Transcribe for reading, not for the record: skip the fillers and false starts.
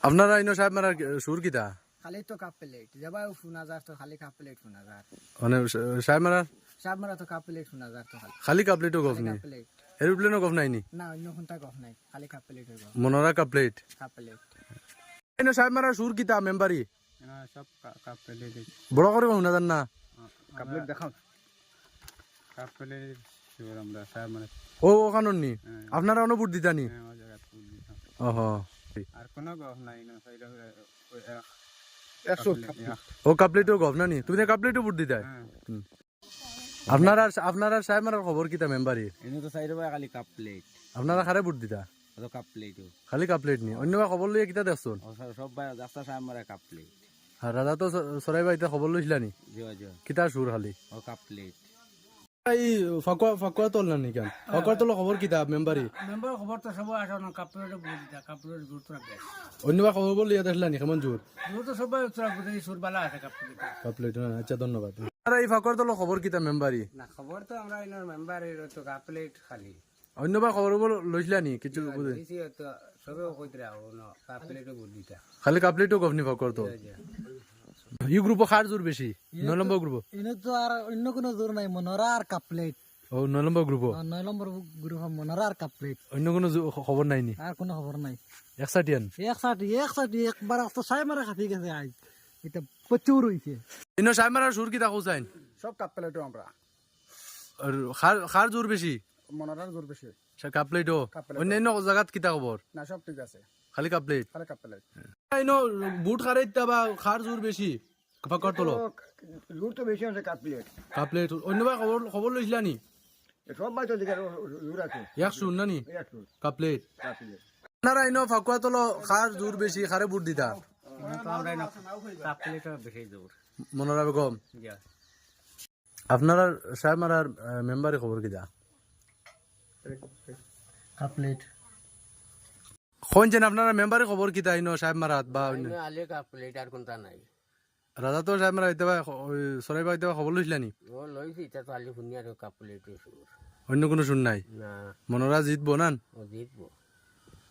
আপনারা ইনো সাহেব মারার সুর কিতা খালি তো কাপ প্লেট যাবা শোনা যার তো খালি কাপ প্লেট শোনা যার মানে সাহেব মারার সাপ মারা তো কাপ প্লেট শোনা যার তো খালি খালি কাপলেটও গফনি কাপ প্লেট এরোপ্লেনও গফ নাইনি না অন্য কোনটা গফ নাই খালি কাপ প্লেট হইব মনোরা কাপলেট কাপ প্লেট ইনো সাহেব মারার সুর কিতা মেম্বারি সব কাপ প্লেট বড় করে শুনা যান না কাপ প্লেট দেখাও কাপ প্লেট শিওর আমরা সাহেব মানে ও ওখানে নি আপনারা অনুভূত দিতানি ওই জায়গা ফুল দিতাম ওহ আর কোনো গহ নাই না সাইডা 100 ও কাপলেটও গফ নানি তুমি কাপলেটও বুট দিতা আপনারা সাহেব মারার খবর কিতা মেম্বারি এনে তো সাইডে খালি কাপ প্লেট আপনারা খারে বুট দিতা তো কাপ প্লেট খালি কাপলেট নি অন্য খবর লইয়া কিতা দেখছুন সব ভাই রাস্তা সাহেব মারা কাপ প্লেট আর রাজা তো সরাই বাইতে খবর লইছিলানি জিও জিও কিতা সুর খালি ও কাপ প্লেট এই ফাকুয়া তোল নানি কেন ফাকুয়া তোল খবর কিতা মেম্বারি মেম্বার খবর তো সব আসা না কাপ প্লেট বুঝ দিতা কাপ প্লেট গুরুত্ব রাখবে অন্য খবর লইয়া দেখলানি কেমন জোর গুরুত্ব সবাই উত্তর বুঝি সুর বালা আছে কাপ প্লেট কাপলেট আচ্ছা ধন্যবাদ আর এই ফাকুয়ার তোল খবর কিতা মেম্বারি না খবর তো আমরা ইনার মেম্বার তো কাপ প্লেট খালি অন্য খবর লইছিলানি কিছু বুঝে দিছি তো সবে কইতরা না কাপ প্লেট বুঝ দিতা খালি কাপলেটও গফনি ফাকুয়ার তো ইউ গ্রুপ খার জোর বেশি 9 নম্বর গ্রুপ ইনো তো আর অন্য কোনো জোর নাই মনোরা আর কাপ প্লেট ও 9 নম্বর গ্রুপ 9 নম্বর গ্রুপ মনোরা আর কাপ প্লেট অন্য কোনো খবর নাইনি আর কোনো খবর নাই একসাটিয়ান একসাথে একবার তো সাই মারা খাতি গেছে আজ এটা প্রচুর হইছে ইনো সাহেব মারার সুর কিতা খুঁজাইন সব কাপ প্লেটও আমরা আর খার জোর বেশি মনোরার জোর বেশি কাপলেটও অন্যান্য জায়গাত কিতা খবর না সব ঠিক আছে খালি কাপলেট খালি কাপ প্লেট ইনো বুট খারাইতা বা খার জোর বেশি ফাকুয়ার তোল জোর তো বেশি আছে কাপ প্লেট কাপলেট অন্য খবর লইছিলানি সব বাই তো দিকে জোর আছে 100 নানি একটু কাপলেট কাপ প্লেট আপনারা ইনো ফাকুয়া তোল খার জোর বেশি খারে বুট দিতা তো আমরা কাপ প্লেট বেশি জোর মনোরা বেগম যা আপনারা সাহেব মারার মেম্বারে খবর কিতা কাপ প্লেট কোনছেন আপনারা মেম্বারে খবর কিতা ইনো সাহেব মারাত বা অন্য আলে কাপ প্লেট আর কোনটা নাই রাজা তো সাহেব মারা হইতে সরাই বা হইতে খবর লইছিলানি ও লইছি এটা তো আলে শুনি আর কাপ প্লেট অন্য কোনো শুন নাই না মনোরা জিতবো না ও জিতবো